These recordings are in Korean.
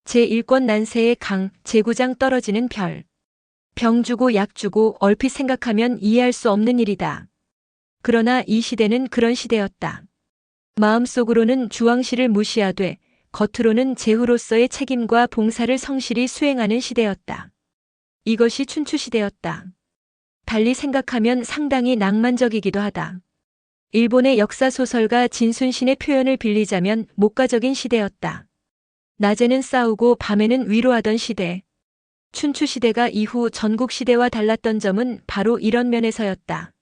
제1권 난세의 강, 제구장 떨어지는 별. 병 주고 약 주고 얼핏 생각하면 이해할 수 없는 일이다. 그러나 이 시대는 그런 시대였다. 마음속으로는 주왕씨를 무시하되 겉으로는 제후로서의 책임과 봉사를 성실히 수행하는 시대였다. 이것이 춘추시대였다. 달리 생각하면 상당히 낭만적이기도 하다. 일본의 역사소설가 진순신의 표현을 빌리자면 목가적인 시대였다. 낮에는 싸우고 밤에는 위로하던 시대. 춘추시대가 이후 전국시대와 달랐던 점은 바로 이런 면에서였다.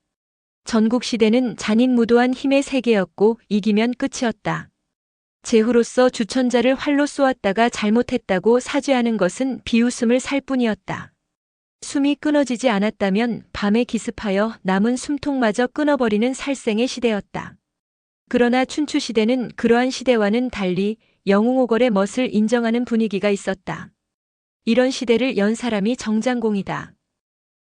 전국시대는 잔인무도한 힘의 세계였고 이기면 끝이었다. 제후로서 주천자를 활로 쏘았다가 잘못했다고 사죄하는 것은 비웃음을 살 뿐이었다. 숨이 끊어지지 않았다면 밤에 기습하여 남은 숨통마저 끊어버리는 살생의 시대였다. 그러나 춘추시대는 그러한 시대와는 달리 영웅오걸의 멋을 인정하는 분위기가 있었다. 이런 시대를 연 사람이 정장공이다.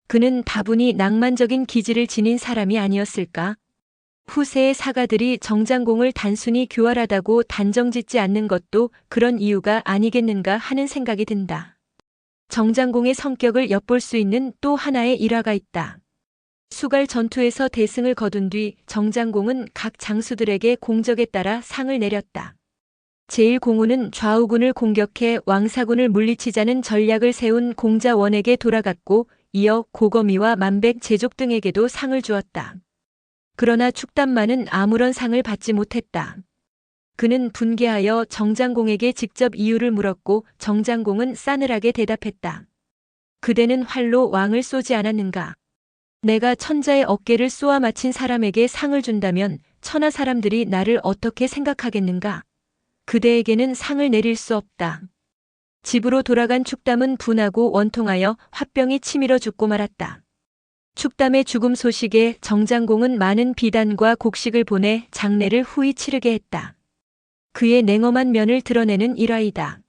그는 다분히 낭만적인 기질을 지닌 사람이 아니었을까? 후세의 사가들이 정장공을 단순히 교활하다고 단정짓지 않는 것도 그런 이유가 아니겠는가 하는 생각이 든다. 정장공의 성격을 엿볼 수 있는 또 하나의 일화가 있다. 수갈 전투에서 대승을 거둔 뒤 정장공은 각 장수들에게 공적에 따라 상을 내렸다. 제1공우는 좌우군을 공격해 왕사군을 물리치자는 전략을 세운 공자원에게 돌아갔고 이어 고거미와 만백 제족 등에게도 상을 주었다. 그러나 축담만은 아무런 상을 받지 못했다. 그는 분개하여 정장공에게 직접 이유를 물었고 정장공은 싸늘하게 대답했다. 그대는 활로 왕을 쏘지 않았는가? 내가 천자의 어깨를 쏘아 마친 사람에게 상을 준다면 천하 사람들이 나를 어떻게 생각하겠는가? 그대에게는 상을 내릴 수 없다. 집으로 돌아간 축담은 분하고 원통하여 화병이 치밀어 죽고 말았다. 축담의 죽음 소식에 정장공은 많은 비단과 곡식을 보내 장례를 후히 치르게 했다. 그의 냉엄한 면을 드러내는 일화이다.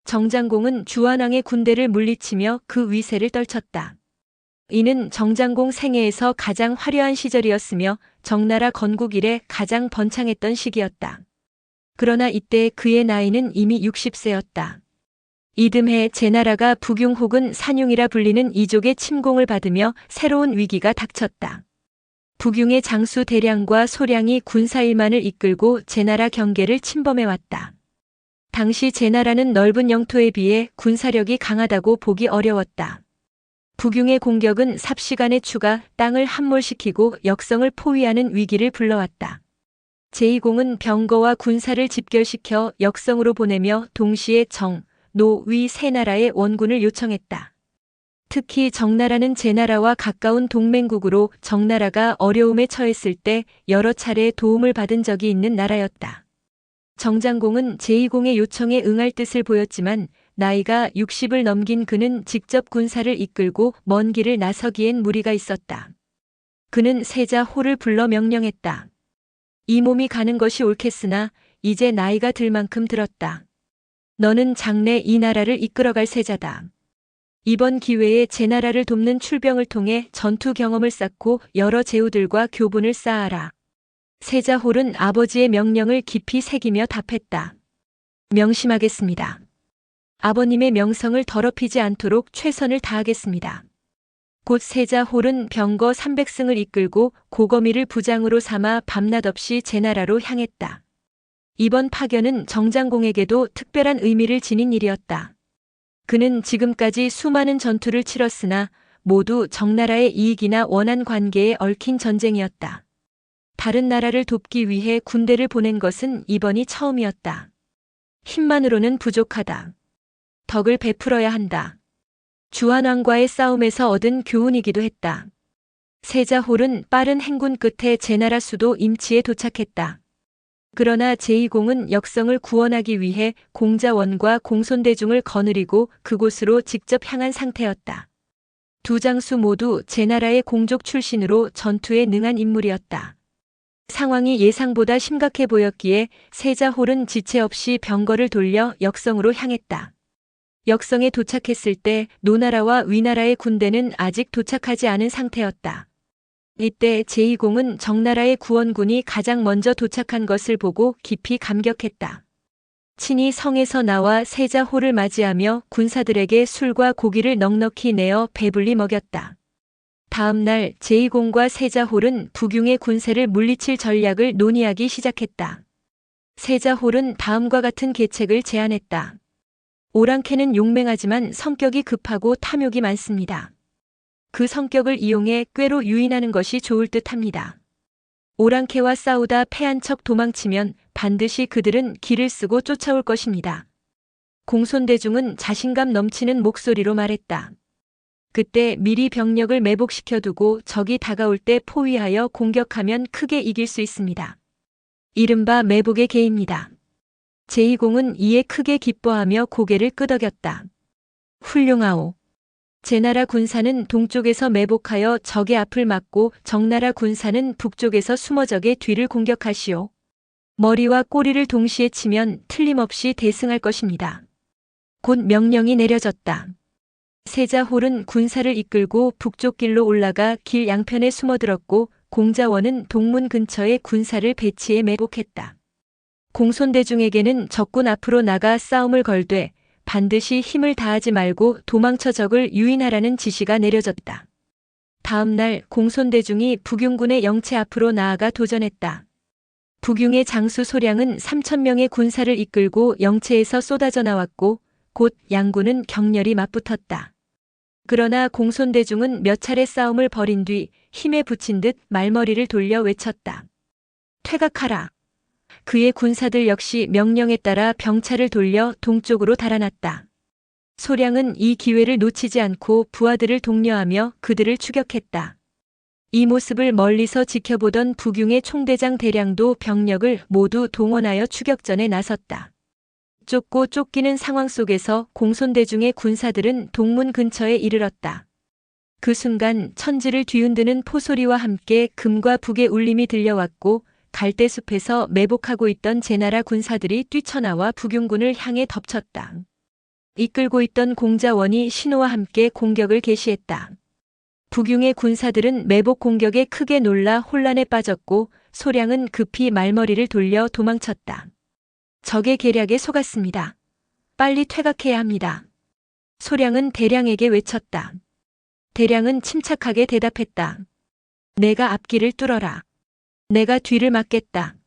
정장공은 주한왕의 군대를 물리치며 그 위세를 떨쳤다. 이는 정장공 생애에서 가장 화려한 시절이었으며 정나라 건국 이래 가장 번창했던 시기였다. 그러나 이때 그의 나이는 이미 60세였다. 이듬해 제나라가 북융 혹은 산융이라 불리는 이족의 침공을 받으며 새로운 위기가 닥쳤다. 북융의 장수 대량과 소량이 군사 1만을 이끌고 제나라 경계를 침범해왔다. 당시 제나라는 넓은 영토에 비해 군사력이 강하다고 보기 어려웠다. 북융의 공격은 삽시간의 추가 땅을 함몰시키고 역성을 포위하는 위기를 불러왔다. 제2공은 병거와 군사를 집결시켜 역성으로 보내며 동시에 정, 노, 위 세 나라의 원군을 요청했다. 특히 정나라는 제나라와 가까운 동맹국으로 정나라가 어려움에 처했을 때 여러 차례 도움을 받은 적이 있는 나라였다. 정장공은 제2공의 요청에 응할 뜻을 보였지만 나이가 60을 넘긴 그는 직접 군사를 이끌고 먼 길을 나서기엔 무리가 있었다. 그는 세자 호를 불러 명령했다. 이 몸이 가는 것이 옳겠으나 이제 나이가 들 만큼 들었다. 너는 장래 이 나라를 이끌어갈 세자다. 이번 기회에 제나라를 돕는 출병을 통해 전투 경험을 쌓고 여러 제후들과 교분을 쌓아라. 세자 홀은 아버지의 명령을 깊이 새기며 답했다. 명심하겠습니다. 아버님의 명성을 더럽히지 않도록 최선을 다하겠습니다. 곧 세자 홀은 병거 300승을 이끌고 고거미를 부장으로 삼아 밤낮 없이 제나라로 향했다. 이번 파견은 정장공에게도 특별한 의미를 지닌 일이었다. 그는 지금까지 수많은 전투를 치렀으나 모두 정나라의 이익이나 원한 관계에 얽힌 전쟁이었다. 다른 나라를 돕기 위해 군대를 보낸 것은 이번이 처음이었다. 힘만으로는 부족하다. 덕을 베풀어야 한다. 주한왕과의 싸움에서 얻은 교훈이기도 했다. 세자 홀은 빠른 행군 끝에 제나라 수도 임치에 도착했다. 그러나 제2공은 역성을 구원하기 위해 공자원과 공손대중을 거느리고 그곳으로 직접 향한 상태였다. 두 장수 모두 제나라의 공족 출신으로 전투에 능한 인물이었다. 상황이 예상보다 심각해 보였기에 세자 홀은 지체 없이 병거를 돌려 역성으로 향했다. 역성에 도착했을 때 노나라와 위나라의 군대는 아직 도착하지 않은 상태였다. 이때 제2공은 정나라의 구원군이 가장 먼저 도착한 것을 보고 깊이 감격했다. 친히 성에서 나와 세자호를 맞이하며 군사들에게 술과 고기를 넉넉히 내어 배불리 먹였다. 다음 날 제2공과 세자홀은 부경의 군세를 물리칠 전략을 논의하기 시작했다. 세자홀은 다음과 같은 계책을 제안했다. 오랑캐는 용맹하지만 성격이 급하고 탐욕이 많습니다. 그 성격을 이용해 꾀로 유인하는 것이 좋을 듯합니다. 오랑캐와 싸우다 패한 척 도망치면 반드시 그들은 길을 쓰고 쫓아올 것입니다. 공손대중은 자신감 넘치는 목소리로 말했다. 그때 미리 병력을 매복시켜두고 적이 다가올 때 포위하여 공격하면 크게 이길 수 있습니다. 이른바 매복의 계입니다. 제2공은 이에 크게 기뻐하며 고개를 끄덕였다. 훌륭하오. 제나라 군사는 동쪽에서 매복하여 적의 앞을 막고 적나라 군사는 북쪽에서 숨어 적의 뒤를 공격하시오. 머리와 꼬리를 동시에 치면 틀림없이 대승할 것입니다. 곧 명령이 내려졌다. 세자홀은 군사를 이끌고 북쪽 길로 올라가 길 양편에 숨어들었고 공자원은 동문 근처에 군사를 배치해 매복했다. 공손대중에게는 적군 앞으로 나가 싸움을 걸되 반드시 힘을 다하지 말고 도망쳐 적을 유인하라는 지시가 내려졌다. 다음 날 공손대중이 부경군의 영체 앞으로 나아가 도전했다. 부경의 장수 소량은 3,000명의 군사를 이끌고 영체에서 쏟아져 나왔고 곧 양군은 격렬히 맞붙었다. 그러나 공손대중은 몇 차례 싸움을 벌인 뒤 힘에 부친 듯 말머리를 돌려 외쳤다. 퇴각하라. 그의 군사들 역시 명령에 따라 병차를 돌려 동쪽으로 달아났다. 소량은 이 기회를 놓치지 않고 부하들을 독려하며 그들을 추격했다. 이 모습을 멀리서 지켜보던 부경의 총대장 대량도 병력을 모두 동원하여 추격전에 나섰다. 쫓고 쫓기는 상황 속에서 공손대중의 군사들은 동문 근처에 이르렀다. 그 순간 천지를 뒤흔드는 포소리와 함께 금과 북의 울림이 들려왔고 갈대숲에서 매복하고 있던 제나라 군사들이 뛰쳐나와 부경군을 향해 덮쳤다. 이끌고 있던 공자원이 신호와 함께 공격을 개시했다. 부경의 군사들은 매복 공격에 크게 놀라 혼란에 빠졌고 소량은 급히 말머리를 돌려 도망쳤다. 적의 계략에 속았습니다. 빨리 퇴각해야 합니다. 소량은 대량에게 외쳤다. 대량은 침착하게 대답했다. 내가 앞길을 뚫어라. 내가 뒤를 막겠다.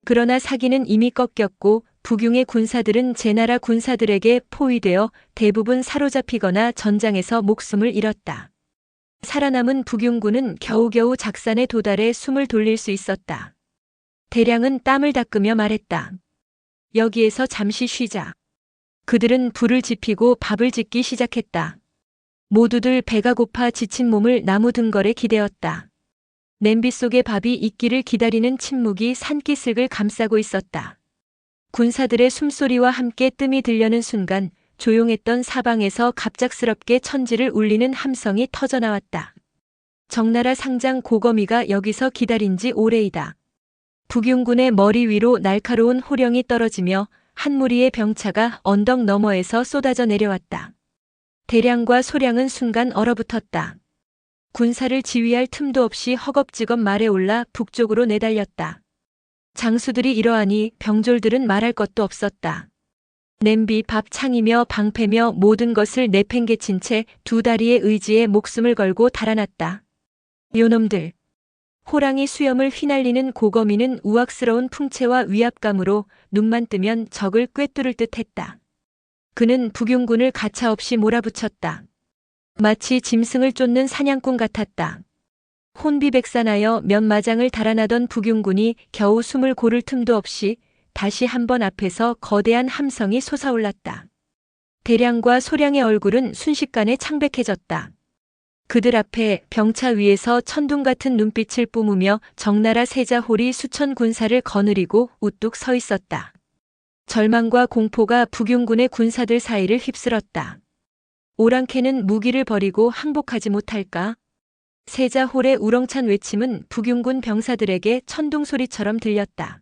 그러나 사기는 이미 꺾였고 부경의 군사들은 제나라 군사들에게 포위되어 대부분 사로잡히거나 전장에서 목숨을 잃었다. 살아남은 부경군은 겨우겨우 작산에 도달해 숨을 돌릴 수 있었다. 대량은 땀을 닦으며 말했다. 여기에서 잠시 쉬자. 그들은 불을 지피고 밥을 짓기 시작했다. 모두들 배가 고파 지친 몸을 나무 등걸에 기대었다. 냄비 속의 밥이 익기를 기다리는 침묵이 산기슭을 감싸고 있었다. 군사들의 숨소리와 함께 뜸이 들려는 순간 조용했던 사방에서 갑작스럽게 천지를 울리는 함성이 터져나왔다. 적나라 상장 고거미가 여기서 기다린 지 오래이다. 부경군의 머리 위로 날카로운 호령이 떨어지며 한 무리의 병차가 언덕 너머에서 쏟아져 내려왔다. 대량과 소량은 순간 얼어붙었다. 군사를 지휘할 틈도 없이 허겁지겁 말에 올라 북쪽으로 내달렸다. 장수들이 이러하니 병졸들은 말할 것도 없었다. 냄비, 밥, 창이며 방패며 모든 것을 내팽개친 채 두 다리의 의지에 목숨을 걸고 달아났다. 요놈들. 호랑이 수염을 휘날리는 고거미는 우악스러운 풍채와 위압감으로 눈만 뜨면 적을 꿰뚫을 듯 했다. 그는 부경군을 가차없이 몰아붙였다. 마치 짐승을 쫓는 사냥꾼 같았다. 혼비백산하여 몇 마장을 달아나던 부경군이 겨우 숨을 고를 틈도 없이 다시 한번 앞에서 거대한 함성이 솟아올랐다. 대량과 소량의 얼굴은 순식간에 창백해졌다. 그들 앞에 병차 위에서 천둥 같은 눈빛을 뿜으며 적나라 세자홀이 수천 군사를 거느리고 우뚝 서 있었다. 절망과 공포가 부경군의 군사들 사이를 휩쓸었다. 오랑캐는 무기를 버리고 항복하지 못할까? 세자홀의 우렁찬 외침은 부경군 병사들에게 천둥 소리처럼 들렸다.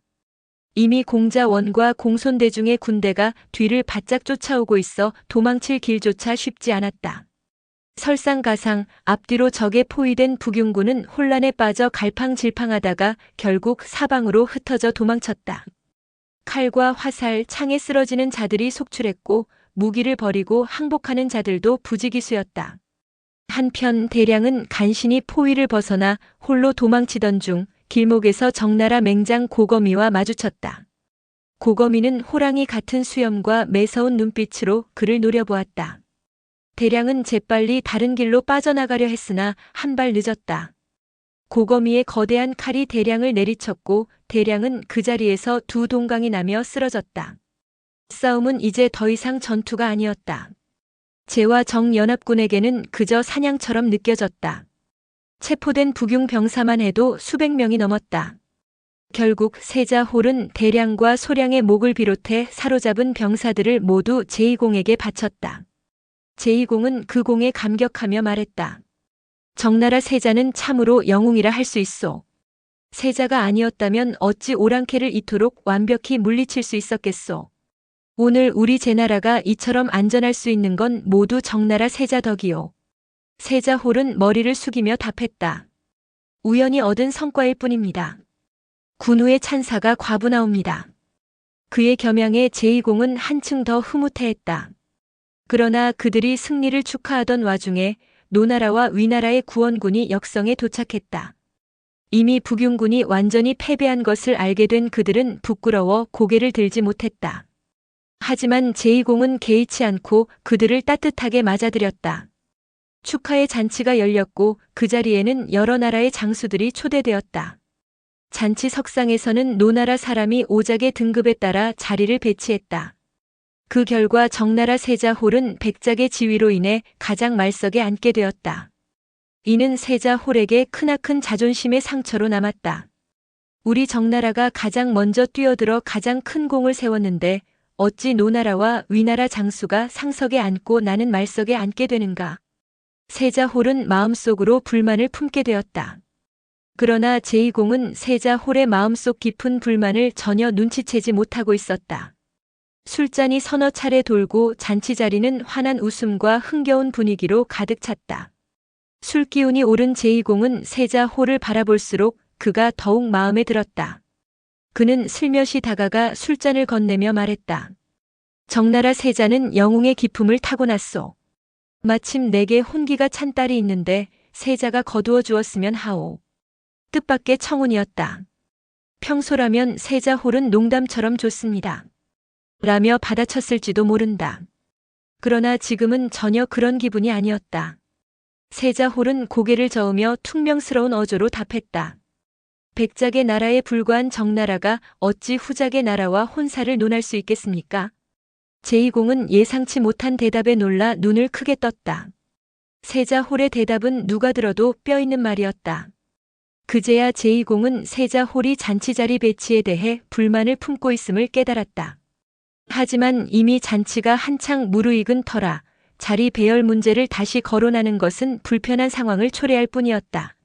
이미 공자원과 공손대중의 군대가 뒤를 바짝 쫓아오고 있어 도망칠 길조차 쉽지 않았다. 설상가상 앞뒤로 적에 포위된 부경군은 혼란에 빠져 갈팡질팡하다가 결국 사방으로 흩어져 도망쳤다. 칼과 화살, 창에 쓰러지는 자들이 속출했고 무기를 버리고 항복하는 자들도 부지기수였다. 한편 대량은 간신히 포위를 벗어나 홀로 도망치던 중 길목에서 적나라 맹장 고거미와 마주쳤다. 고거미는 호랑이 같은 수염과 매서운 눈빛으로 그를 노려보았다. 대량은 재빨리 다른 길로 빠져나가려 했으나 한 발 늦었다. 고거미의 거대한 칼이 대량을 내리쳤고 대량은 그 자리에서 두 동강이 나며 쓰러졌다. 싸움은 이제 더 이상 전투가 아니었다. 제와 정연합군에게는 그저 사냥처럼 느껴졌다. 체포된 북용 병사만 해도 수백 명이 넘었다. 결국 세자홀은 대량과 소량의 목을 비롯해 사로잡은 병사들을 모두 제2공에게 바쳤다. 제2공은 그 공에 감격하며 말했다. 적나라 세자는 참으로 영웅이라 할 수 있소. 세자가 아니었다면 어찌 오랑캐를 이토록 완벽히 물리칠 수 있었겠소. 오늘 우리 제나라가 이처럼 안전할 수 있는 건 모두 적나라 세자 덕이요. 세자홀은 머리를 숙이며 답했다. 우연히 얻은 성과일 뿐입니다. 군우의 찬사가 과분하옵니다. 그의 겸양에 제2공은 한층 더 흐뭇해했다. 그러나 그들이 승리를 축하하던 와중에 노나라와 위나라의 구원군이 역성에 도착했다. 이미 북용군이 완전히 패배한 것을 알게 된 그들은 부끄러워 고개를 들지 못했다. 하지만 제2공은 개의치 않고 그들을 따뜻하게 맞아들였다. 축하의 잔치가 열렸고 그 자리에는 여러 나라의 장수들이 초대되었다. 잔치 석상에서는 노나라 사람이 오작의 등급에 따라 자리를 배치했다. 그 결과 적나라 세자홀은 백작의 지위로 인해 가장 말석에 앉게 되었다. 이는 세자홀에게 크나큰 자존심의 상처로 남았다. 우리 적나라가 가장 먼저 뛰어들어 가장 큰 공을 세웠는데 어찌 노나라와 위나라 장수가 상석에 앉고 나는 말석에 앉게 되는가. 세자홀은 마음속으로 불만을 품게 되었다. 그러나 제2공은 세자홀의 마음속 깊은 불만을 전혀 눈치채지 못하고 있었다. 술잔이 서너 차례 돌고 잔치 자리는 환한 웃음과 흥겨운 분위기로 가득 찼다. 술기운이 오른 제2공은 세자홀을 바라볼수록 그가 더욱 마음에 들었다. 그는 슬며시 다가가 술잔을 건네며 말했다. 적나라 세자는 영웅의 기품을 타고났소. 마침 내게 혼기가 찬 딸이 있는데 세자가 거두어 주었으면 하오. 뜻밖의 청혼이었다. 평소라면 세자홀은 농담처럼 좋습니다. 라며 받아쳤을지도 모른다. 그러나 지금은 전혀 그런 기분이 아니었다. 세자홀은 고개를 저으며 퉁명스러운 어조로 답했다. 백작의 나라에 불과한 적나라가 어찌 후작의 나라와 혼사를 논할 수 있겠습니까? 제2공은 예상치 못한 대답에 놀라 눈을 크게 떴다. 세자홀의 대답은 누가 들어도 뼈있는 말이었다. 그제야 제2공은 세자홀이 잔치자리 배치에 대해 불만을 품고 있음을 깨달았다. 하지만 이미 잔치가 한창 무르익은 터라 자리 배열 문제를 다시 거론하는 것은 불편한 상황을 초래할 뿐이었다.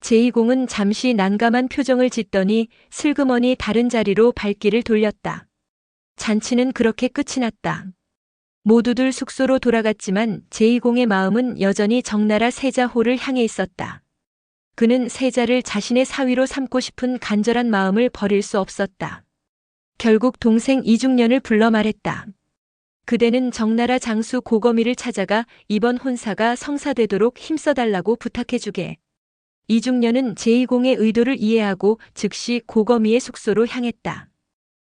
제2공은 잠시 난감한 표정을 짓더니 슬그머니 다른 자리로 발길을 돌렸다. 잔치는 그렇게 끝이 났다. 모두들 숙소로 돌아갔지만 제2공의 마음은 여전히 적나라 세자홀을 향해 있었다. 그는 세자를 자신의 사위로 삼고 싶은 간절한 마음을 버릴 수 없었다. 결국 동생 이중년을 불러 말했다. 그대는 적나라 장수 고거미를 찾아가 이번 혼사가 성사되도록 힘써달라고 부탁해주게. 이중년은 제2공의 의도를 이해하고 즉시 고거미의 숙소로 향했다.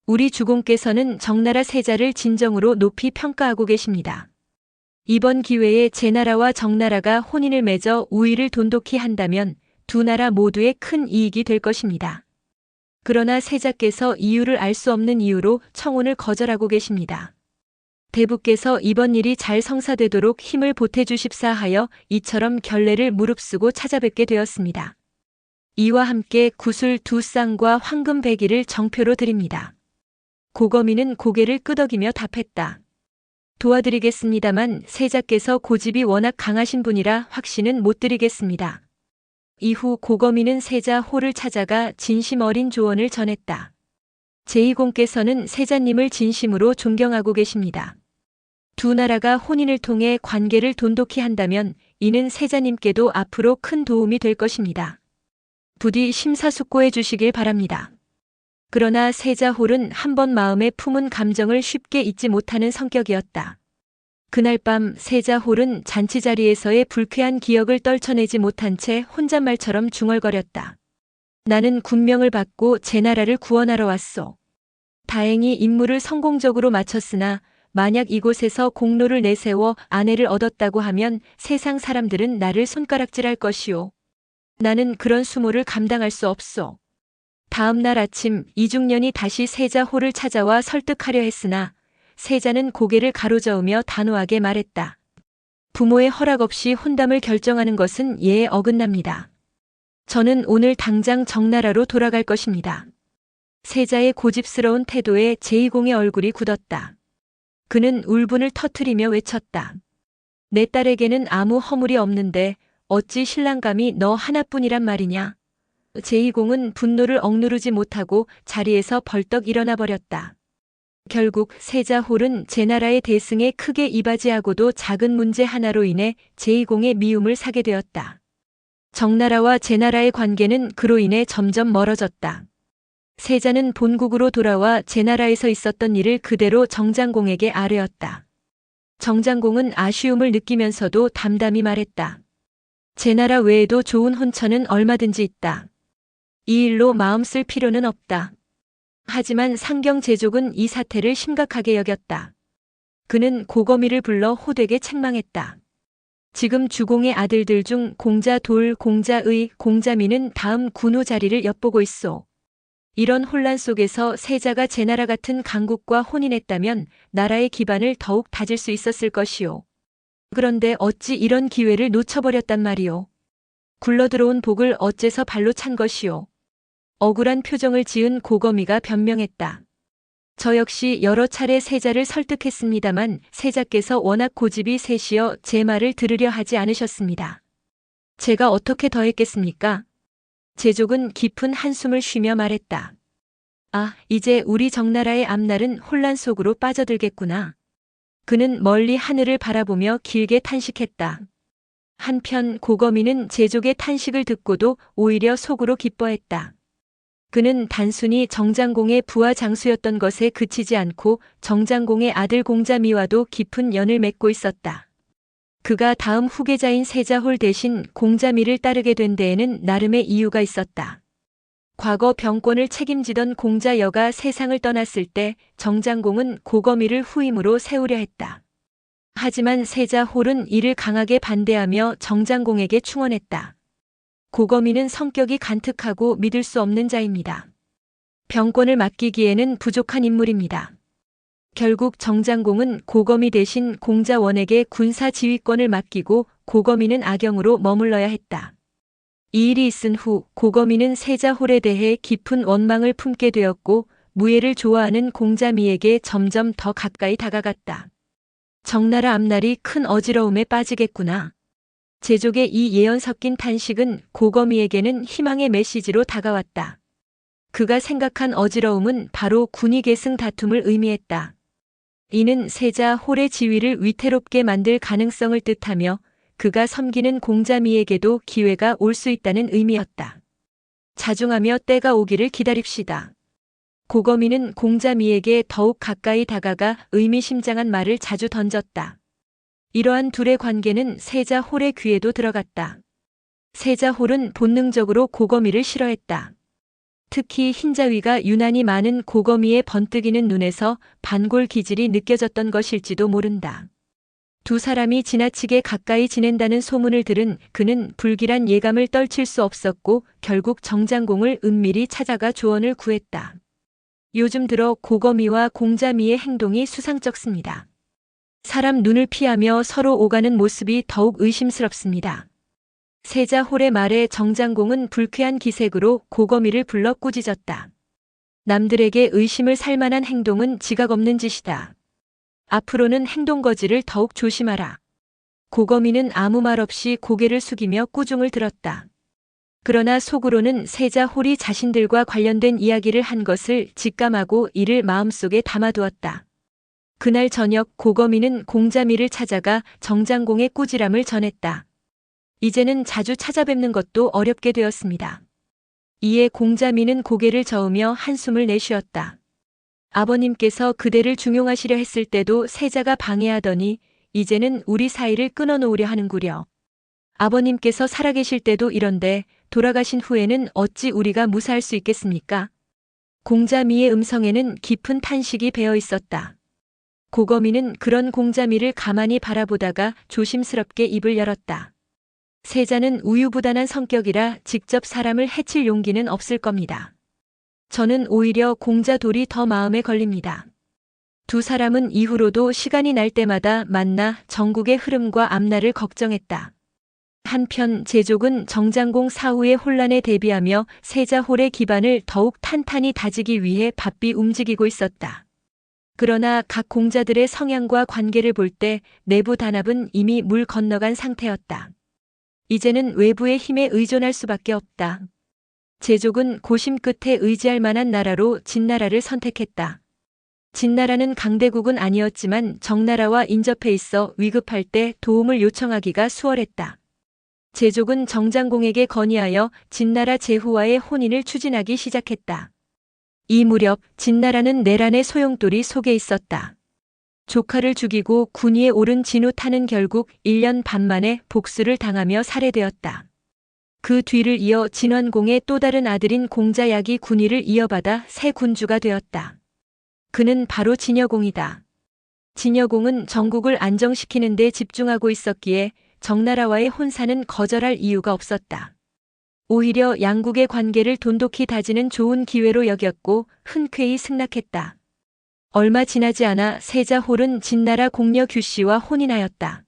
우리 주공께서는 적나라 세자를 진정으로 높이 평가하고 계십니다. 이번 기회에 제나라와 적나라가 혼인을 맺어 우위를 돈독히 한다면 두 나라 모두에 큰 이익이 될 것입니다. 그러나 세자께서 이유를 알 수 없는 이유로 청혼을 거절하고 계십니다. 대부께서 이번 일이 잘 성사되도록 힘을 보태주십사 하여 이처럼 결례를 무릅쓰고 찾아뵙게 되었습니다. 이와 함께 구슬 2쌍과 황금 100일을 정표로 드립니다. 고거미는 고개를 끄덕이며 답했다. 도와드리겠습니다만 세자께서 고집이 워낙 강하신 분이라 확신은 못 드리겠습니다. 이후 고거미는 세자 홀을 찾아가 진심 어린 조언을 전했다. 제2공께서는 세자님을 진심으로 존경하고 계십니다. 두 나라가 혼인을 통해 관계를 돈독히 한다면 이는 세자님께도 앞으로 큰 도움이 될 것입니다. 부디 심사숙고해 주시길 바랍니다. 그러나 세자홀은 한번 마음에 품은 감정을 쉽게 잊지 못하는 성격이었다. 그날 밤 세자홀은 잔치 자리에서의 불쾌한 기억을 떨쳐내지 못한 채 혼잣말처럼 중얼거렸다. 나는 군명을 받고 제 나라를 구원하러 왔소. 다행히 임무를 성공적으로 마쳤으나 만약 이곳에서 공로를 내세워 아내를 얻었다고 하면 세상 사람들은 나를 손가락질할 것이오. 나는 그런 수모를 감당할 수 없소. 다음 날 아침 이중년이 다시 세자홀을 찾아와 설득하려 했으나 세자는 고개를 가로저으며 단호하게 말했다. 부모의 허락 없이 혼담을 결정하는 것은 예에 어긋납니다. 저는 오늘 당장 정나라로 돌아갈 것입니다. 세자의 고집스러운 태도에 제2공의 얼굴이 굳었다. 그는 울분을 터뜨리며 외쳤다. 내 딸에게는 아무 허물이 없는데 어찌 신랑감이 너 하나뿐이란 말이냐. 제2공은 분노를 억누르지 못하고 자리에서 벌떡 일어나 버렸다. 결국 세자홀은 제나라의 대승에 크게 이바지하고도 작은 문제 하나로 인해 제2공의 미움을 사게 되었다. 정나라와 제나라의 관계는 그로 인해 점점 멀어졌다. 세자는 본국으로 돌아와 제나라에서 있었던 일을 그대로 정장공에게 아뢰었다. 정장공은 아쉬움을 느끼면서도 담담히 말했다. 제나라 외에도 좋은 혼처는 얼마든지 있다. 이 일로 마음 쓸 필요는 없다. 하지만 상경 제족은 이 사태를 심각하게 여겼다. 그는 고거미를 불러 호되게 책망했다. 지금 주공의 아들들 중 공자 돌, 공자 의, 공자 미는 다음 군호 자리를 엿보고 있소. 이런 혼란 속에서 세자가 제나라 같은 강국과 혼인했다면 나라의 기반을 더욱 다질 수 있었을 것이오. 그런데 어찌 이런 기회를 놓쳐버렸단 말이오. 굴러들어온 복을 어째서 발로 찬 것이오. 억울한 표정을 지은 고거미가 변명했다. 저 역시 여러 차례 세자를 설득했습니다만 세자께서 워낙 고집이 세시어 제 말을 들으려 하지 않으셨습니다. 제가 어떻게 더 했겠습니까? 제족은 깊은 한숨을 쉬며 말했다. 아, 이제 우리 정나라의 앞날은 혼란 속으로 빠져들겠구나. 그는 멀리 하늘을 바라보며 길게 탄식했다. 한편 고거미는 제족의 탄식을 듣고도 오히려 속으로 기뻐했다. 그는 단순히 정장공의 부하 장수였던 것에 그치지 않고 정장공의 아들 공자미와도 깊은 연을 맺고 있었다. 그가 다음 후계자인 세자홀 대신 공자미를 따르게 된 데에는 나름의 이유가 있었다. 과거 병권을 책임지던 공자여가 세상을 떠났을 때 정장공은 고거미를 후임으로 세우려 했다. 하지만 세자홀은 이를 강하게 반대하며 정장공에게 충원했다. 고거미는 성격이 간특하고 믿을 수 없는 자입니다. 병권을 맡기기에는 부족한 인물입니다. 결국 정장공은 고거미 대신 공자원에게 군사 지휘권을 맡기고 고거미는 악영으로 머물러야 했다. 이 일이 있은 후 고거미는 세자홀에 대해 깊은 원망을 품게 되었고 무예를 좋아하는 공자미에게 점점 더 가까이 다가갔다. 정나라 앞날이 큰 어지러움에 빠지겠구나. 제족의 이 예언 섞인 탄식은 고거미에게는 희망의 메시지로 다가왔다. 그가 생각한 어지러움은 바로 군위계승 다툼을 의미했다. 이는 세자 홀의 지위를 위태롭게 만들 가능성을 뜻하며 그가 섬기는 공자미에게도 기회가 올 수 있다는 의미였다. 자중하며 때가 오기를 기다립시다. 고거미는 공자미에게 더욱 가까이 다가가 의미심장한 말을 자주 던졌다. 이러한 둘의 관계는 세자 홀의 귀에도 들어갔다. 세자 홀은 본능적으로 고거미를 싫어했다. 특히 흰자위가 유난히 많은 고거미의 번뜩이는 눈에서 반골 기질이 느껴졌던 것일지도 모른다. 두 사람이 지나치게 가까이 지낸다는 소문을 들은 그는 불길한 예감을 떨칠 수 없었고 결국 정장공을 은밀히 찾아가 조언을 구했다. 요즘 들어 고거미와 공자미의 행동이 수상쩍습니다. 사람 눈을 피하며 서로 오가는 모습이 더욱 의심스럽습니다. 세자 홀의 말에 정장공은 불쾌한 기색으로 고거미를 불러 꾸짖었다. 남들에게 의심을 살 만한 행동은 지각 없는 짓이다. 앞으로는 행동거지를 더욱 조심하라. 고거미는 아무 말 없이 고개를 숙이며 꾸중을 들었다. 그러나 속으로는 세자 홀이 자신들과 관련된 이야기를 한 것을 직감하고 이를 마음속에 담아두었다. 그날 저녁 고거미는 공자미를 찾아가 정장공의 꾸지람을 전했다. 이제는 자주 찾아뵙는 것도 어렵게 되었습니다. 이에 공자미는 고개를 저으며 한숨을 내쉬었다. 아버님께서 그대를 중용하시려 했을 때도 세자가 방해하더니 이제는 우리 사이를 끊어놓으려 하는구려. 아버님께서 살아계실 때도 이런데 돌아가신 후에는 어찌 우리가 무사할 수 있겠습니까? 공자미의 음성에는 깊은 탄식이 배어 있었다. 고거미는 그런 공자미를 가만히 바라보다가 조심스럽게 입을 열었다. 세자는 우유부단한 성격이라 직접 사람을 해칠 용기는 없을 겁니다. 저는 오히려 공자돌이 더 마음에 걸립니다. 두 사람은 이후로도 시간이 날 때마다 만나 전국의 흐름과 앞날을 걱정했다. 한편 제족은 정장공 사후의 혼란에 대비하며 세자홀의 기반을 더욱 탄탄히 다지기 위해 바삐 움직이고 있었다. 그러나 각 공자들의 성향과 관계를 볼 때 내부 단합은 이미 물 건너간 상태였다. 이제는 외부의 힘에 의존할 수밖에 없다. 제족은 고심 끝에 의지할 만한 나라로 진나라를 선택했다. 진나라는 강대국은 아니었지만 정나라와 인접해 있어 위급할 때 도움을 요청하기가 수월했다. 제족은 정장공에게 건의하여 진나라 제후와의 혼인을 추진하기 시작했다. 이 무렵 진나라는 내란의 소용돌이 속에 있었다. 조카를 죽이고 군위에 오른 진우타는 결국 1년 반 만에 복수를 당하며 살해되었다. 그 뒤를 이어 진원공의 또 다른 아들인 공자약이 군위를 이어받아 새 군주가 되었다. 그는 바로 진여공이다. 진여공은 전국을 안정시키는 데 집중하고 있었기에 정나라와의 혼사는 거절할 이유가 없었다. 오히려 양국의 관계를 돈독히 다지는 좋은 기회로 여겼고 흔쾌히 승낙했다. 얼마 지나지 않아 세자홀은 진나라 공녀 규씨와 혼인하였다.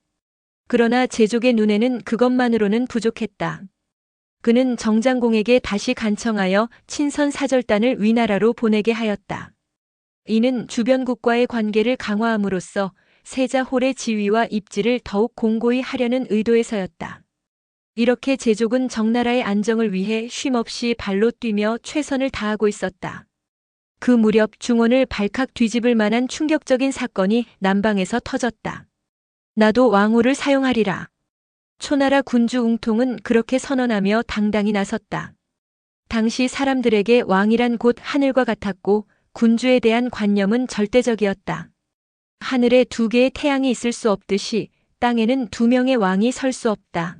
그러나 제족의 눈에는 그것만으로는 부족했다. 그는 정장공에게 다시 간청하여 친선 사절단을 위나라로 보내게 하였다. 이는 주변국과의 관계를 강화함으로써 세자홀의 지위와 입지를 더욱 공고히 하려는 의도에서였다. 이렇게 제족은 정나라의 안정을 위해 쉼없이 발로 뛰며 최선을 다하고 있었다. 그 무렵 중원을 발칵 뒤집을 만한 충격적인 사건이 남방에서 터졌다. 나도 왕호를 사용하리라. 초나라 군주 웅통은 그렇게 선언하며 당당히 나섰다. 당시 사람들에게 왕이란 곧 하늘과 같았고 군주에 대한 관념은 절대적이었다. 하늘에 두 개의 태양이 있을 수 없듯이 땅에는 두 명의 왕이 설 수 없다.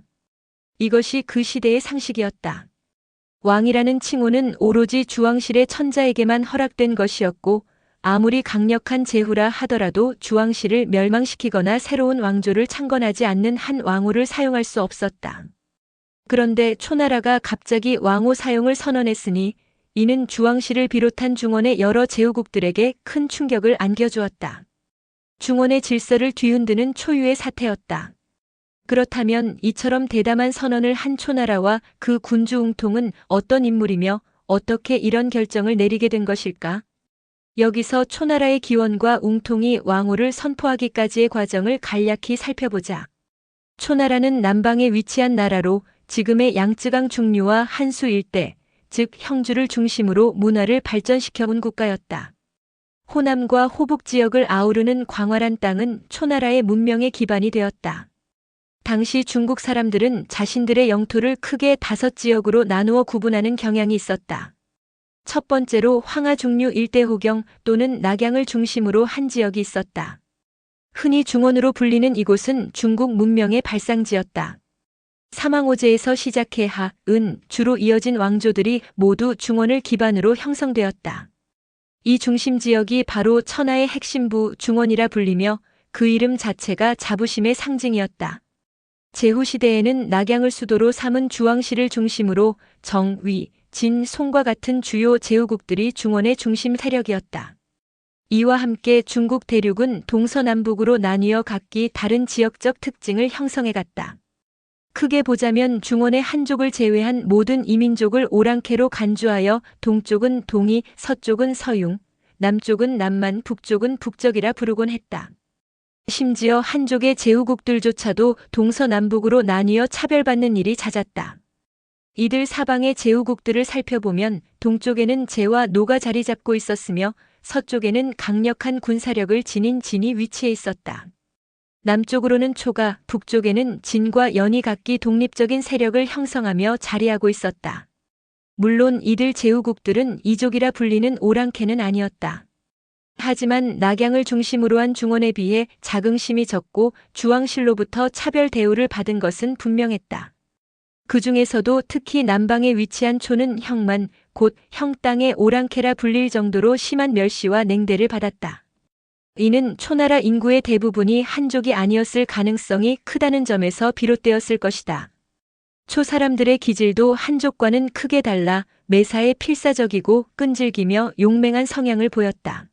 이것이 그 시대의 상식이었다. 왕이라는 칭호는 오로지 주왕실의 천자에게만 허락된 것이었고 아무리 강력한 제후라 하더라도 주왕실을 멸망시키거나 새로운 왕조를 창건하지 않는 한 왕호를 사용할 수 없었다. 그런데 초나라가 갑자기 왕호 사용을 선언했으니 이는 주왕실을 비롯한 중원의 여러 제후국들에게 큰 충격을 안겨주었다. 중원의 질서를 뒤흔드는 초유의 사태였다. 그렇다면 이처럼 대담한 선언을 한 초나라와 그 군주 웅통은 어떤 인물이며 어떻게 이런 결정을 내리게 된 것일까? 여기서 초나라의 기원과 웅통이 왕호를 선포하기까지의 과정을 간략히 살펴보자. 초나라는 남방에 위치한 나라로 지금의 양쯔강 중류와 한수 일대, 즉 형주를 중심으로 문화를 발전시켜온 국가였다. 호남과 호북 지역을 아우르는 광활한 땅은 초나라의 문명의 기반이 되었다. 당시 중국 사람들은 자신들의 영토를 크게 5지역으로 나누어 구분하는 경향이 있었다. 첫 번째로 황하중류 일대 호경 또는 낙양을 중심으로 한 지역이 있었다. 흔히 중원으로 불리는 이곳은 중국 문명의 발상지였다. 삼왕오제에서 시작해 하, 은, 주로 이어진 왕조들이 모두 중원을 기반으로 형성되었다. 이 중심 지역이 바로 천하의 핵심부 중원이라 불리며 그 이름 자체가 자부심의 상징이었다. 제후시대에는 낙양을 수도로 삼은 주왕실을 중심으로 정, 위, 진, 송과 같은 주요 제후국들이 중원의 중심 세력이었다. 이와 함께 중국 대륙은 동서남북으로 나뉘어 각기 다른 지역적 특징을 형성해갔다. 크게 보자면 중원의 한족을 제외한 모든 이민족을 오랑캐로 간주하여 동쪽은 동이, 서쪽은 서융, 남쪽은 남만, 북쪽은 북적이라 부르곤 했다. 심지어 한족의 제후국들조차도 동서남북으로 나뉘어 차별받는 일이 잦았다. 이들 사방의 제후국들을 살펴보면 동쪽에는 제와 노가 자리 잡고 있었으며 서쪽에는 강력한 군사력을 지닌 진이 위치해 있었다. 남쪽으로는 초가, 북쪽에는 진과 연이 각기 독립적인 세력을 형성하며 자리하고 있었다. 물론 이들 제후국들은 이족이라 불리는 오랑캐는 아니었다. 하지만 낙양을 중심으로 한 중원에 비해 자긍심이 적고 주왕실로부터 차별 대우를 받은 것은 분명했다. 그 중에서도 특히 남방에 위치한 초는 형만, 곧 형 땅의 오랑캐라 불릴 정도로 심한 멸시와 냉대를 받았다. 이는 초나라 인구의 대부분이 한족이 아니었을 가능성이 크다는 점에서 비롯되었을 것이다. 초 사람들의 기질도 한족과는 크게 달라 매사에 필사적이고 끈질기며 용맹한 성향을 보였다.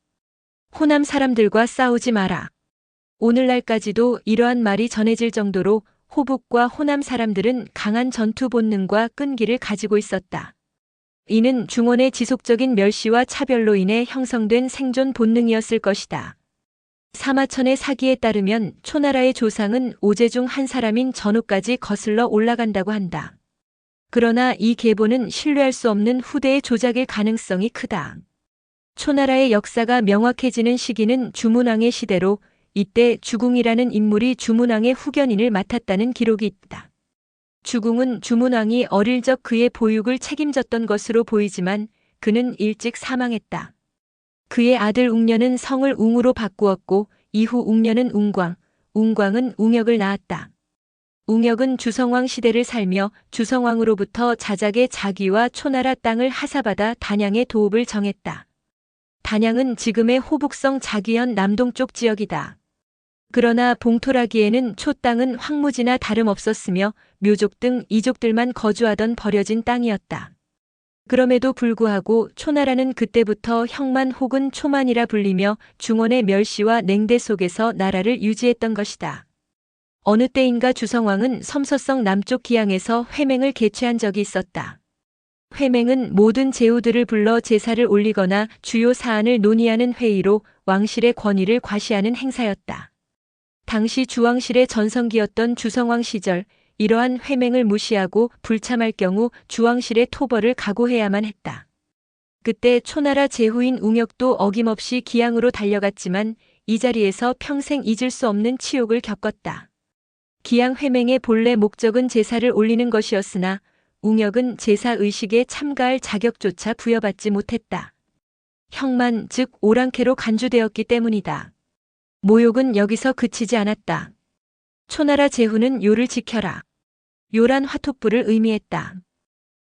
호남 사람들과 싸우지 마라. 오늘날까지도 이러한 말이 전해질 정도로 호북과 호남 사람들은 강한 전투 본능과 끈기를 가지고 있었다. 이는 중원의 지속적인 멸시와 차별로 인해 형성된 생존 본능이었을 것이다. 사마천의 사기에 따르면 초나라의 조상은 오제 중 한 사람인 전후까지 거슬러 올라간다고 한다. 그러나 이 계보는 신뢰할 수 없는 후대의 조작일 가능성이 크다. 초나라의 역사가 명확해지는 시기는 주문왕의 시대로 이때 주궁이라는 인물이 주문왕의 후견인을 맡았다는 기록이 있다. 주궁은 주문왕이 어릴 적 그의 보육을 책임졌던 것으로 보이지만 그는 일찍 사망했다. 그의 아들 웅녀는 성을 웅으로 바꾸었고 이후 웅녀는 웅광, 웅광은 웅역을 낳았다. 웅역은 주성왕 시대를 살며 주성왕으로부터 자작의 자귀와 초나라 땅을 하사받아 단양의 도읍을 정했다. 단양은 지금의 호북성 자귀현 남동쪽 지역이다. 그러나 봉토라기에는 초 땅은 황무지나 다름없었으며 묘족 등 이족들만 거주하던 버려진 땅이었다. 그럼에도 불구하고 초나라는 그때부터 형만 혹은 초만이라 불리며 중원의 멸시와 냉대 속에서 나라를 유지했던 것이다. 어느 때인가 주성왕은 섬서성 남쪽 기양에서 회맹을 개최한 적이 있었다. 회맹은 모든 제후들을 불러 제사를 올리거나 주요 사안을 논의하는 회의로 왕실의 권위를 과시하는 행사였다. 당시 주왕실의 전성기였던 주성왕 시절 이러한 회맹을 무시하고 불참할 경우 주왕실의 토벌을 각오해야만 했다. 그때 초나라 제후인 웅역도 어김없이 기양으로 달려갔지만 이 자리에서 평생 잊을 수 없는 치욕을 겪었다. 기양 회맹의 본래 목적은 제사를 올리는 것이었으나 웅역은 제사 의식에 참가할 자격조차 부여받지 못했다. 형만, 즉 오랑캐로 간주되었기 때문이다. 모욕은 여기서 그치지 않았다. 초나라 제후는 요를 지켜라. 요란 화톡불을 의미했다.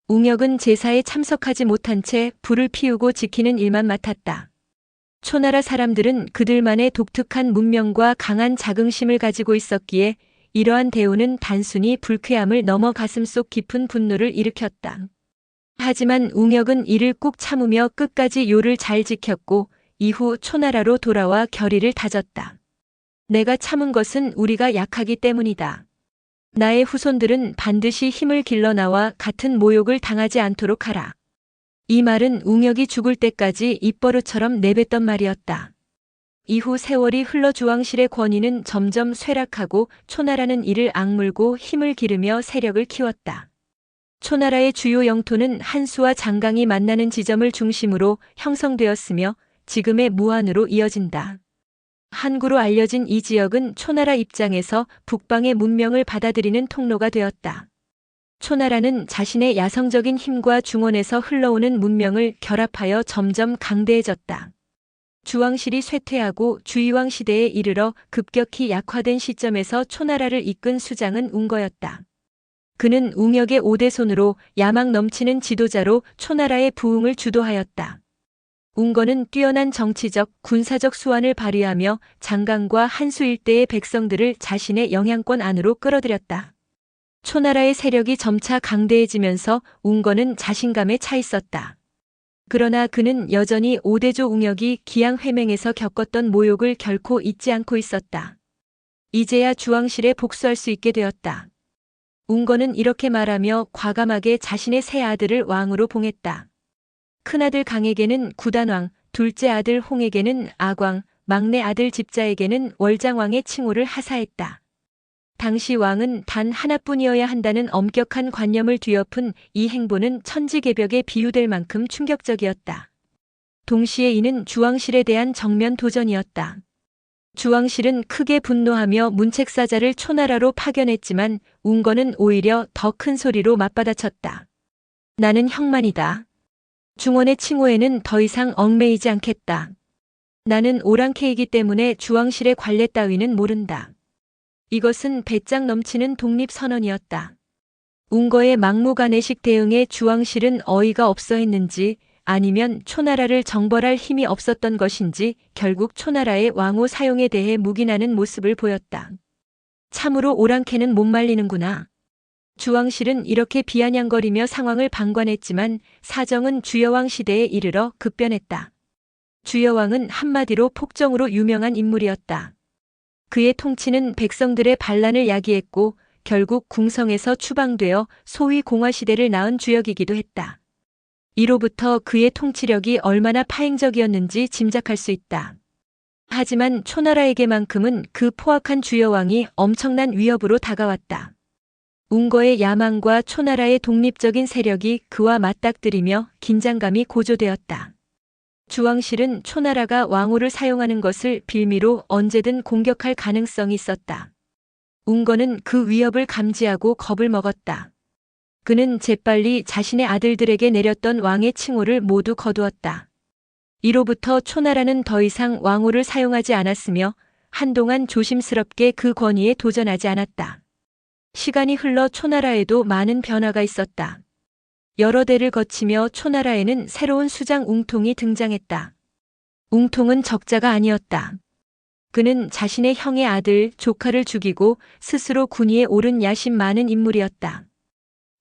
웅역은 제사에 참석하지 못한 채 불을 피우고 지키는 일만 맡았다. 초나라 사람들은 그들만의 독특한 문명과 강한 자긍심을 가지고 있었기에 이러한 대우는 단순히 불쾌함을 넘어 가슴속 깊은 분노를 일으켰다. 하지만 웅역은 이를 꾹 참으며 끝까지 요를 잘 지켰고 이후 초나라로 돌아와 결의를 다졌다. 내가 참은 것은 우리가 약하기 때문이다. 나의 후손들은 반드시 힘을 길러나와 같은 모욕을 당하지 않도록 하라. 이 말은 웅역이 죽을 때까지 입버릇처럼 내뱉던 말이었다. 이후 세월이 흘러 주왕실의 권위는 점점 쇠락하고 초나라는 이를 악물고 힘을 기르며 세력을 키웠다. 초나라의 주요 영토는 한수와 장강이 만나는 지점을 중심으로 형성되었으며 지금의 무안으로 이어진다. 한구로 알려진 이 지역은 초나라 입장에서 북방의 문명을 받아들이는 통로가 되었다. 초나라는 자신의 야성적인 힘과 중원에서 흘러오는 문명을 결합하여 점점 강대해졌다. 주왕실이 쇠퇴하고 주의왕 시대에 이르러 급격히 약화된 시점에서 초나라를 이끈 수장은 웅거였다. 그는 웅역의 5대 손으로 야망 넘치는 지도자로 초나라의 부흥을 주도하였다. 웅거는 뛰어난 정치적, 군사적 수완을 발휘하며 장강과 한수 일대의 백성들을 자신의 영향권 안으로 끌어들였다. 초나라의 세력이 점차 강대해지면서 웅거는 자신감에 차 있었다. 그러나 그는 여전히 오대조 웅역이 기양 회맹에서 겪었던 모욕을 결코 잊지 않고 있었다. 이제야 주왕실에 복수할 수 있게 되었다. 웅거는 이렇게 말하며 과감하게 자신의 세 아들을 왕으로 봉했다. 큰아들 강에게는 구단왕, 둘째 아들 홍에게는 아광, 막내 아들 집자에게는 월장왕의 칭호를 하사했다. 당시 왕은 단 하나뿐이어야 한다는 엄격한 관념을 뒤엎은 이 행보는 천지개벽에 비유될 만큼 충격적이었다. 동시에 이는 주왕실에 대한 정면 도전이었다. 주왕실은 크게 분노하며 문책사자를 초나라로 파견했지만 웅거는 오히려 더 큰 소리로 맞받아쳤다. 나는 형만이다. 중원의 칭호에는 더 이상 얽매이지 않겠다. 나는 오랑캐이기 때문에 주왕실의 관례 따위는 모른다. 이것은 배짱 넘치는 독립선언이었다. 웅거의 막무가내식 대응에 주왕실은 어이가 없어 했는지 아니면 초나라를 정벌할 힘이 없었던 것인지 결국 초나라의 왕호 사용에 대해 묵인하는 모습을 보였다. 참으로 오랑캐는 못 말리는구나. 주왕실은 이렇게 비아냥거리며 상황을 방관했지만 사정은 주여왕 시대에 이르러 급변했다. 주여왕은 한마디로 폭정으로 유명한 인물이었다. 그의 통치는 백성들의 반란을 야기했고 결국 궁성에서 추방되어 소위 공화시대를 낳은 주역이기도 했다. 이로부터 그의 통치력이 얼마나 파행적이었는지 짐작할 수 있다. 하지만 초나라에게만큼은 그 포악한 주여왕이 엄청난 위협으로 다가왔다. 웅거의 야망과 초나라의 독립적인 세력이 그와 맞닥뜨리며 긴장감이 고조되었다. 주왕실은 초나라가 왕호를 사용하는 것을 빌미로 언제든 공격할 가능성이 있었다. 웅거는 그 위협을 감지하고 겁을 먹었다. 그는 재빨리 자신의 아들들에게 내렸던 왕의 칭호를 모두 거두었다. 이로부터 초나라는 더 이상 왕호를 사용하지 않았으며 한동안 조심스럽게 그 권위에 도전하지 않았다. 시간이 흘러 초나라에도 많은 변화가 있었다. 여러 대를 거치며 초나라에는 새로운 수장 웅통이 등장했다. 웅통은 적자가 아니었다. 그는 자신의 형의 아들, 조카를 죽이고 스스로 군위에 오른 야심 많은 인물이었다.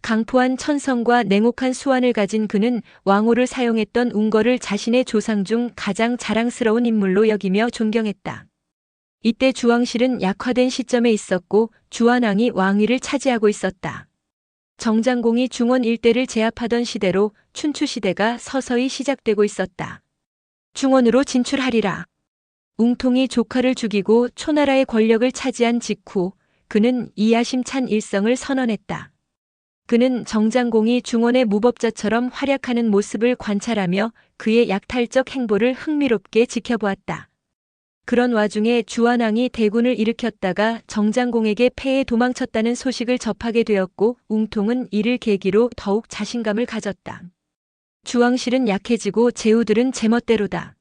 강포한 천성과 냉혹한 수완을 가진 그는 왕호를 사용했던 웅거를 자신의 조상 중 가장 자랑스러운 인물로 여기며 존경했다. 이때 주왕실은 약화된 시점에 있었고 주한왕이 왕위를 차지하고 있었다. 정장공이 중원 일대를 제압하던 시대로 춘추시대가 서서히 시작되고 있었다. 중원으로 진출하리라. 웅통이 조카를 죽이고 초나라의 권력을 차지한 직후 그는 이 야심찬 일성을 선언했다. 그는 정장공이 중원의 무법자처럼 활약하는 모습을 관찰하며 그의 약탈적 행보를 흥미롭게 지켜보았다. 그런 와중에 주한왕이 대군을 일으켰다가 정장공에게 패해 도망쳤다는 소식을 접하게 되었고 웅통은 이를 계기로 더욱 자신감을 가졌다. 주왕실은 약해지고 제후들은 제멋대로다.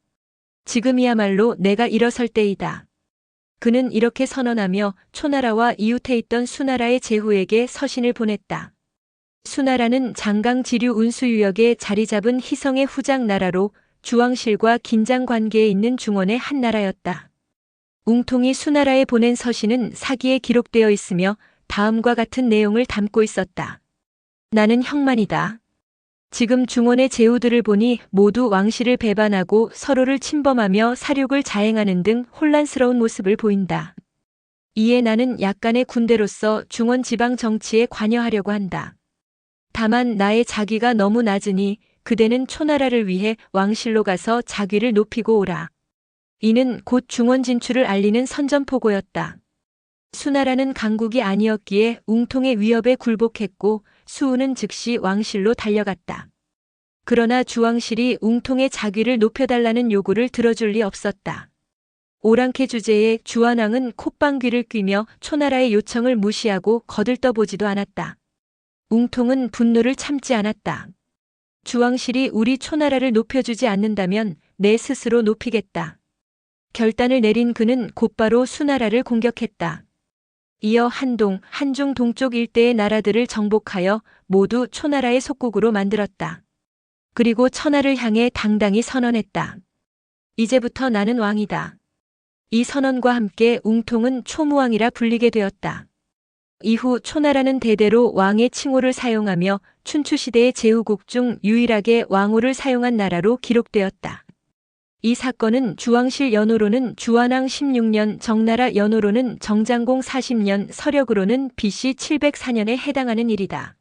지금이야말로 내가 일어설 때이다. 그는 이렇게 선언하며 초나라와 이웃해 있던 수나라의 제후에게 서신을 보냈다. 수나라는 장강 지류 운수유역에 자리 잡은 희성의 후장 나라로 주왕실과 긴장 관계에 있는 중원의 한 나라였다. 웅통이 수나라에 보낸 서신은 사기에 기록되어 있으며 다음과 같은 내용을 담고 있었다. 나는 형만이다. 지금 중원의 제후들을 보니 모두 왕실을 배반하고 서로를 침범하며 사륙을 자행하는 등 혼란스러운 모습을 보인다. 이에 나는 약간의 군대로서 중원 지방 정치에 관여하려고 한다. 다만 나의 자기가 너무 낮으니 그대는 초나라를 위해 왕실로 가서 자귀를 높이고 오라. 이는 곧 중원 진출을 알리는 선전포고였다. 수나라는 강국이 아니었기에 웅통의 위협에 굴복했고 수우는 즉시 왕실로 달려갔다. 그러나 주왕실이 웅통의 자귀를 높여달라는 요구를 들어줄 리 없었다. 오랑캐 주제에 주한왕은 콧방귀를 뀌며 초나라의 요청을 무시하고 거들떠보지도 않았다. 웅통은 분노를 참지 않았다. 주왕실이 우리 초나라를 높여주지 않는다면 내 스스로 높이겠다. 결단을 내린 그는 곧바로 수나라를 공격했다. 이어 한동, 한중 동쪽 일대의 나라들을 정복하여 모두 초나라의 속국으로 만들었다. 그리고 천하를 향해 당당히 선언했다. 이제부터 나는 왕이다. 이 선언과 함께 웅통은 초무왕이라 불리게 되었다. 이후 초나라는 대대로 왕의 칭호를 사용하며 춘추시대의 제후국 중 유일하게 왕호를 사용한 나라로 기록되었다. 이 사건은 주왕실 연호로는 주한왕 16년, 정나라 연호로는 정장공 40년, 서력으로는 BC 704년에 해당하는 일이다.